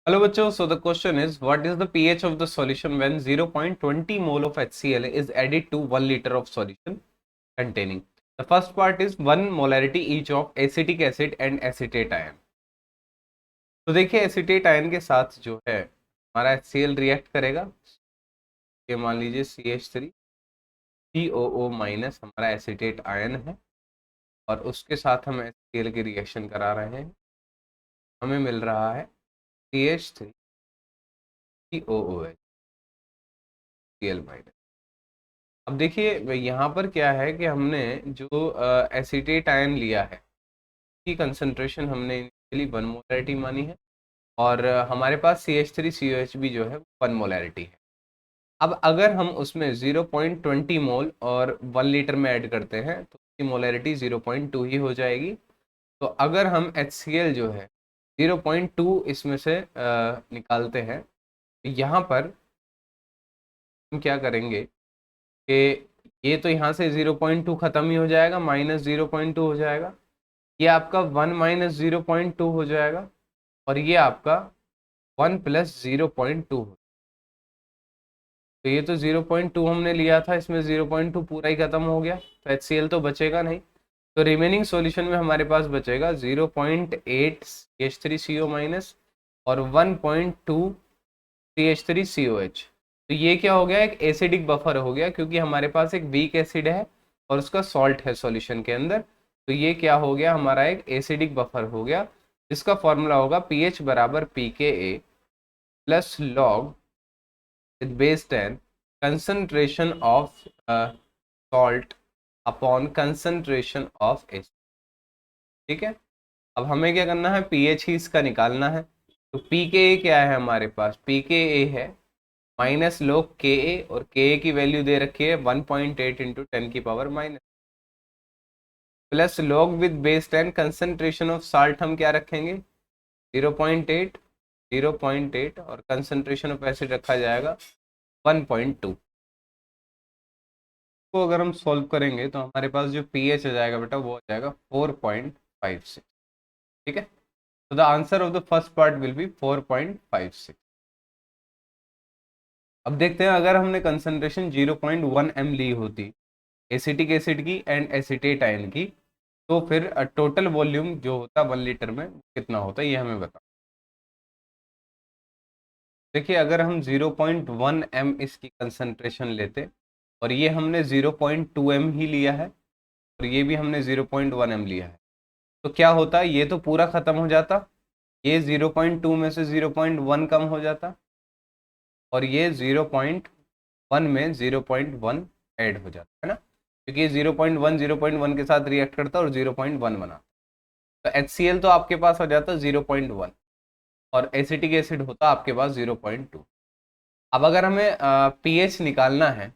Hello बच्चों, so the question is what is the pH of the solution when 0.20 mole of HCl is added to 1 liter of solution containing. The first part is 1 molarity each of acetic acid and acetate ion. तो देखिए acetate ion के साथ जो है हमारा HCl react करेगा। ये मान लीजिए CH3 COO माइनस हमारा एसिटेट आयन है और उसके साथ हम HCl की रिएक्शन करा रहे हैं। हमें मिल रहा है CH3 COOH Cl माइनस। अब देखिए यहाँ पर क्या है कि हमने जो एसीटेट आयन लिया है की कंसंट्रेशन हमने इनिशियली 1 मोलैरिटी मानी है और हमारे पास CH3COH भी जो है 1 मोलैरिटी है। अब अगर हम उसमें 0.20 मोल और 1 लीटर में ऐड करते हैं तो उसकी मोलैरिटी 0.2 ही हो जाएगी। तो अगर हम HCl जो है 0.2 इसमें से निकालते हैं तो यहाँ पर हम क्या करेंगे कि ये तो यहाँ से 0.2 खत्म ही हो जाएगा, माइनस 0.2 हो जाएगा। ये आपका 1 माइनस 0.2 हो जाएगा और ये आपका 1 प्लस 0.2 हो। तो ये तो 0.2 हमने लिया था, इसमें 0.2 पूरा ही खत्म हो गया तो HCl तो बचेगा नहीं। तो रिमेनिंग सॉल्यूशन में हमारे पास बचेगा 0.8 CH3CO माइनस और 1.2 CH3COH। तो ये क्या हो गया, एक एसिडिक बफर हो गया क्योंकि हमारे पास एक वीक एसिड है और उसका सॉल्ट है सॉल्यूशन के अंदर। तो ये क्या हो गया, हमारा एक एसिडिक बफर हो गया जिसका फॉर्मूला होगा pH बराबर pKa plus log with base 10 concentration of salt upon concentration of acid. ठीक है, अब हमें क्या करना है, pH ही इसका निकालना है। तो pKa क्या है हमारे पास, pKa है माइनस लॉग के ए और के ए की वैल्यू दे रखी है 1.8 इंटू 10 की power minus plus log with base 10 concentration of salt हम क्या रखेंगे 0.8 और कंसंट्रेशन ऑफ एसिड रखा जाएगा 1.2। तो अगर हम सॉल्व करेंगे तो हमारे पास जो पीएच आ जाएगा बेटा वो आ जाएगा 4.56। ठीक है, तो the answer of the first part will be 4.56। अब देखते हैं अगर हमने कंसंट्रेशन 0.1 m ली होती एसिटिक एसिड की एंड एसिटेट आयन की तो फिर टोटल वॉल्यूम जो होता 1 लीटर में कितना होता ये हमें बता। देखिए अगर हम 0.1 m इसकी कंसंट्रेशन लेते और ये हमने 0.2 m ही लिया है और ये भी हमने 0.1 m लिया है तो क्या होता, ये तो पूरा खत्म हो जाता, ये 0.2 में से 0.1 कम हो जाता और ये 0.1 में 0.1 ऐड हो जाता है ना, क्योंकि ये 0.1 के साथ रिएक्ट करता और 0.1 बनाता। तो HCl तो आपके पास हो जाता 0.1 और एसिटिक एसिड होता आपके पास 0.2। अब अगर हमें pH निकालना है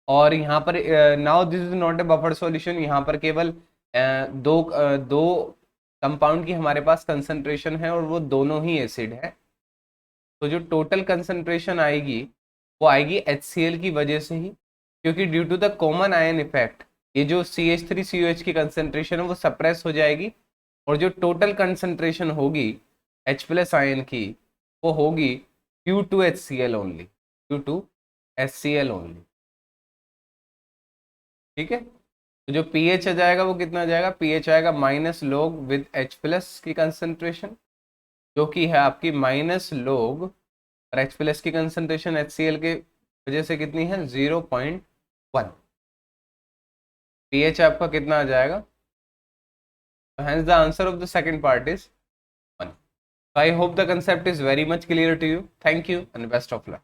और यहाँ पर now this is not a buffer solution, यहाँ पर केवल दो कंपाउंड की हमारे पास कंसंट्रेशन है और वो दोनों ही एसिड है। तो जो टोटल कंसंट्रेशन आएगी वो आएगी HCl की वजह से ही, क्योंकि due to the common ion effect ये जो CH3COH की कंसंट्रेशन है वो सप्रेस हो जाएगी और जो टोटल कंसंट्रेशन होगी H प्लस आयन की वो होगी Q2HCl ओनली, Q2HCl ओनली। ठीक है, तो जो pH आ जाएगा वो कितना आ जाएगा, pH आएगा minus log with H plus की कंसंट्रेशन जो कि है आपकी माइनस लॉग और H प्लस की कंसंट्रेशन HCl के वजह से कितनी है 0.1। pH आपका कितना आ जाएगा, hence the answer of the second part is 1. So I hope the concept is very much clear to you. Thank you and best of luck.